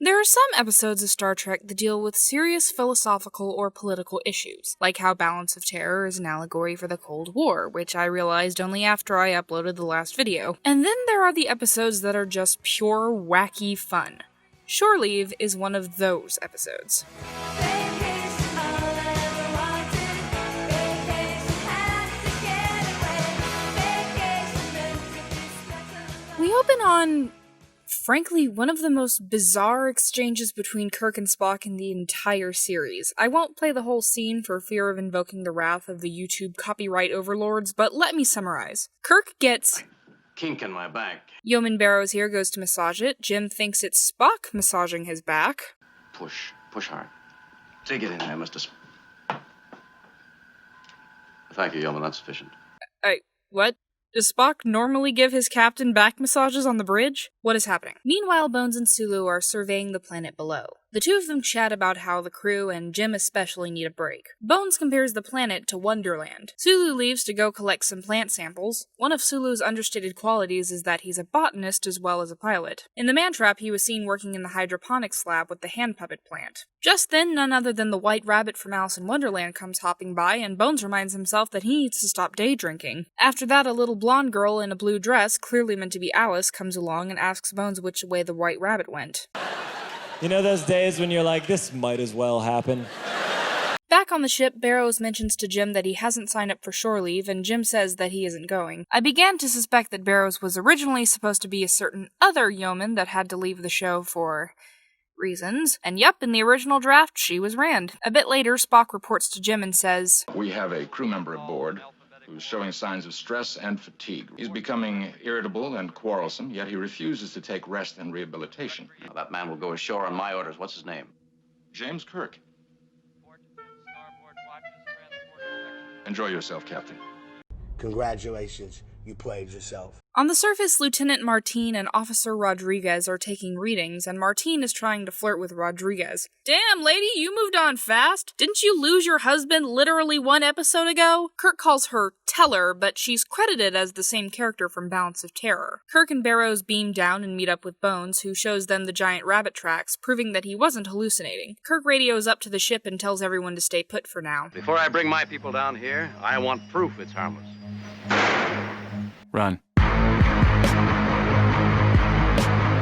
There are some episodes of Star Trek that deal with serious philosophical or political issues, like how Balance of Terror is an allegory for the Cold War, which I realized only after I uploaded the last video. And then there are the episodes that are just pure wacky fun. Shore Leave is one of those episodes. We open on, frankly, one of the most bizarre exchanges between Kirk and Spock in the entire series. I won't play the whole scene for fear of invoking the wrath of the YouTube copyright overlords, but let me summarize. Kirk gets kink in my back. Yeoman Barrows here goes to massage it. Jim thinks it's Spock massaging his back. Push hard. Dig it in there, Mr. Thank you, Yeoman, that's sufficient. What? Does Spock normally give his captain back massages on the bridge? What is happening? Meanwhile, Bones and Sulu are surveying the planet below. The two of them chat about how the crew, and Jim especially, need a break. Bones compares the planet to Wonderland. Sulu leaves to go collect some plant samples. One of Sulu's understated qualities is that he's a botanist as well as a pilot. In the Man-Trap, he was seen working in the hydroponics lab with the hand puppet plant. Just then, none other than the White Rabbit from Alice in Wonderland comes hopping by, and Bones reminds himself that he needs to stop day drinking. After that, a little blonde girl in a blue dress, clearly meant to be Alice, comes along and asks Bones which way the White Rabbit went. You know those days when you're like, this might as well happen? Back on the ship, Barrows mentions to Jim that he hasn't signed up for shore leave, and Jim says that he isn't going. I began to suspect that Barrows was originally supposed to be a certain other yeoman that had to leave the show for reasons, and yep, in the original draft, she was Rand. A bit later, Spock reports to Jim and says, "We have a crew member aboard who's showing signs of stress and fatigue. He's becoming irritable and quarrelsome, yet he refuses to take rest and rehabilitation." Now, that man will go ashore on my orders. What's his name? James Kirk. Enjoy yourself, Captain. Congratulations, you played yourself. On the surface, Lieutenant Martin and Officer Rodriguez are taking readings, and Martin is trying to flirt with Rodriguez. Damn, lady, you moved on fast. Didn't you lose your husband literally 1 episode ago? Kirk calls her Teller, but she's credited as the same character from Balance of Terror. Kirk and Barrows beam down and meet up with Bones, who shows them the giant rabbit tracks, proving that he wasn't hallucinating. Kirk radios up to the ship and tells everyone to stay put for now. Before I bring my people down here, I want proof it's harmless. Run.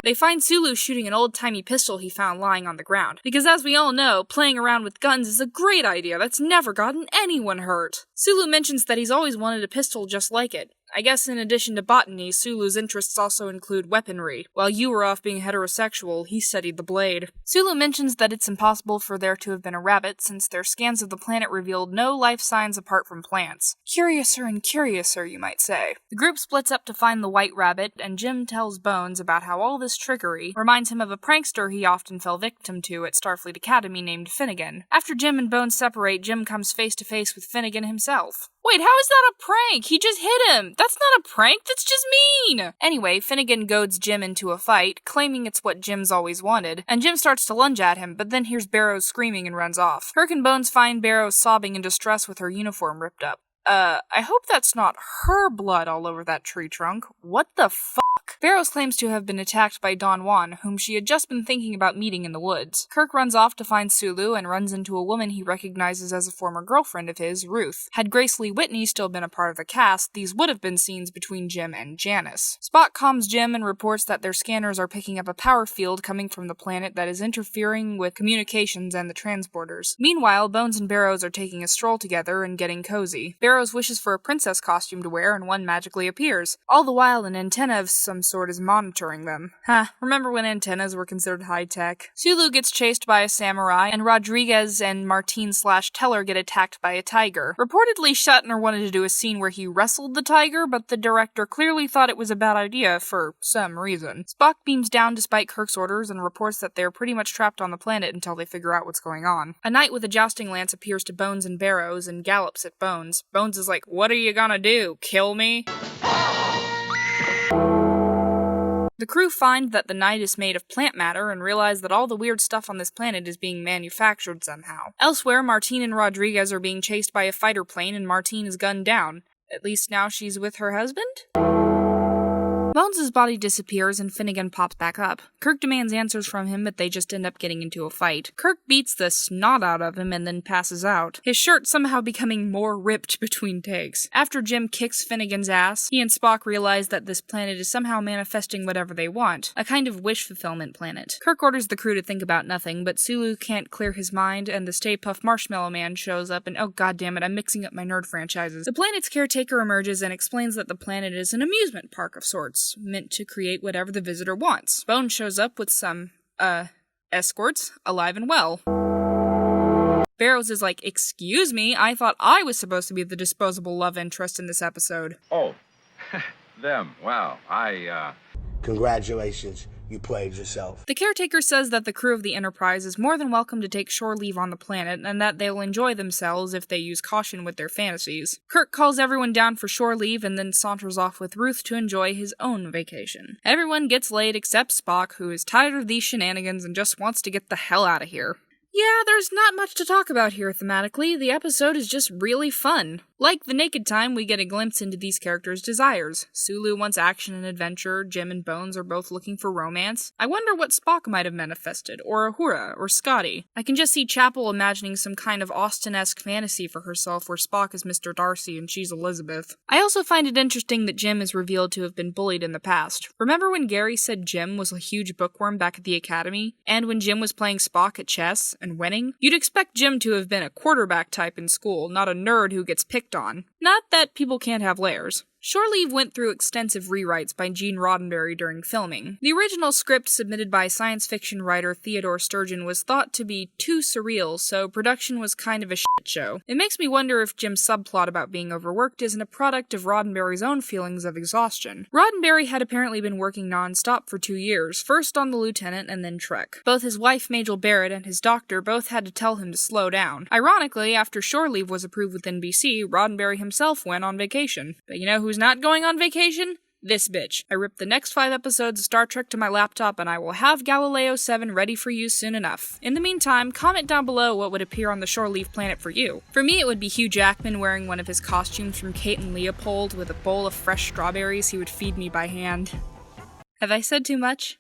They find Sulu shooting an old-timey pistol he found lying on the ground, because as we all know, playing around with guns is a great idea that's never gotten anyone hurt. Sulu mentions that he's always wanted a pistol just like it. I guess in addition to botany, Sulu's interests also include weaponry. While you were off being heterosexual, he studied the blade. Sulu mentions that it's impossible for there to have been a rabbit since their scans of the planet revealed no life signs apart from plants. Curiouser and curiouser, you might say. The group splits up to find the White Rabbit, and Jim tells Bones about how all this trickery reminds him of a prankster he often fell victim to at Starfleet Academy named Finnegan. After Jim and Bones separate, Jim comes face to face with Finnegan himself. Wait, how is that a prank? He just hit him! That's not a prank, that's just mean! Anyway, Finnegan goads Jim into a fight, claiming it's what Jim's always wanted, and Jim starts to lunge at him, but then hears Barrows screaming and runs off. Kirk and Bones find Barrows sobbing in distress with her uniform ripped up. I hope that's not her blood all over that tree trunk. What the fuck? Barrows claims to have been attacked by Don Juan, whom she had just been thinking about meeting in the woods. Kirk runs off to find Sulu and runs into a woman he recognizes as a former girlfriend of his, Ruth. Had Grace Lee Whitney still been a part of the cast, these would have been scenes between Jim and Janice. Spock calms Jim and reports that their scanners are picking up a power field coming from the planet that is interfering with communications and the transporters. Meanwhile, Bones and Barrows are taking a stroll together and getting cozy. Barrows wishes for a princess costume to wear and one magically appears. All the while, an antenna of some sort is monitoring them. Remember when antennas were considered high-tech? Sulu gets chased by a samurai, and Rodriguez and Martin/Teller get attacked by a tiger. Reportedly, Shatner wanted to do a scene where he wrestled the tiger, but the director clearly thought it was a bad idea for some reason. Spock beams down despite Kirk's orders and reports that they're pretty much trapped on the planet until they figure out what's going on. A knight with a jousting lance appears to Bones and Barrows and gallops at Bones. Bones is like, "What are you gonna do? Kill me?" The crew find that the knight is made of plant matter and realize that all the weird stuff on this planet is being manufactured somehow. Elsewhere, Martin and Rodriguez are being chased by a fighter plane and Martin is gunned down. At least now she's with her husband? Bones' body disappears and Finnegan pops back up. Kirk demands answers from him, but they just end up getting into a fight. Kirk beats the snot out of him and then passes out, his shirt somehow becoming more ripped between takes. After Jim kicks Finnegan's ass, he and Spock realize that this planet is somehow manifesting whatever they want, a kind of wish fulfillment planet. Kirk orders the crew to think about nothing, but Sulu can't clear his mind, and the Stay Puft Marshmallow Man shows up, and oh goddammit, I'm mixing up my nerd franchises. The planet's caretaker emerges and explains that the planet is an amusement park of sorts, meant to create whatever the visitor wants. Bonne shows up with some, escorts, alive and well. Barrows is like, excuse me, I thought I was supposed to be the disposable love interest in this episode. Oh, them. Wow, Congratulations, you played yourself. The caretaker says that the crew of the Enterprise is more than welcome to take shore leave on the planet, and that they'll enjoy themselves if they use caution with their fantasies. Kirk calls everyone down for shore leave and then saunters off with Ruth to enjoy his own vacation. Everyone gets laid except Spock, who is tired of these shenanigans and just wants to get the hell out of here. Yeah, there's not much to talk about here thematically. The episode is just really fun. Like the Naked Time, we get a glimpse into these characters' desires. Sulu wants action and adventure, Jim and Bones are both looking for romance. I wonder what Spock might have manifested, or Uhura, or Scotty. I can just see Chapel imagining some kind of Austen-esque fantasy for herself where Spock is Mr. Darcy and she's Elizabeth. I also find it interesting that Jim is revealed to have been bullied in the past. Remember when Gary said Jim was a huge bookworm back at the Academy? And when Jim was playing Spock at chess and winning? You'd expect Jim to have been a quarterback type in school, not a nerd who gets picked on. Not that people can't have layers. Shore Leave went through extensive rewrites by Gene Roddenberry during filming. The original script submitted by science fiction writer Theodore Sturgeon was thought to be too surreal, so production was kind of a shit show. It makes me wonder if Jim's subplot about being overworked isn't a product of Roddenberry's own feelings of exhaustion. Roddenberry had apparently been working non-stop for 2 years, first on The Lieutenant and then Trek. Both his wife Majel Barrett and his doctor both had to tell him to slow down. Ironically, after Shore Leave was approved with NBC, Roddenberry himself went on vacation. But you know who's not going on vacation? This bitch. I ripped the next 5 episodes of Star Trek to my laptop and I will have Galileo 7 ready for you soon enough. In the meantime, comment down below what would appear on the Shore Leave planet for you. For me, it would be Hugh Jackman wearing one of his costumes from Kate and Leopold with a bowl of fresh strawberries he would feed me by hand. Have I said too much?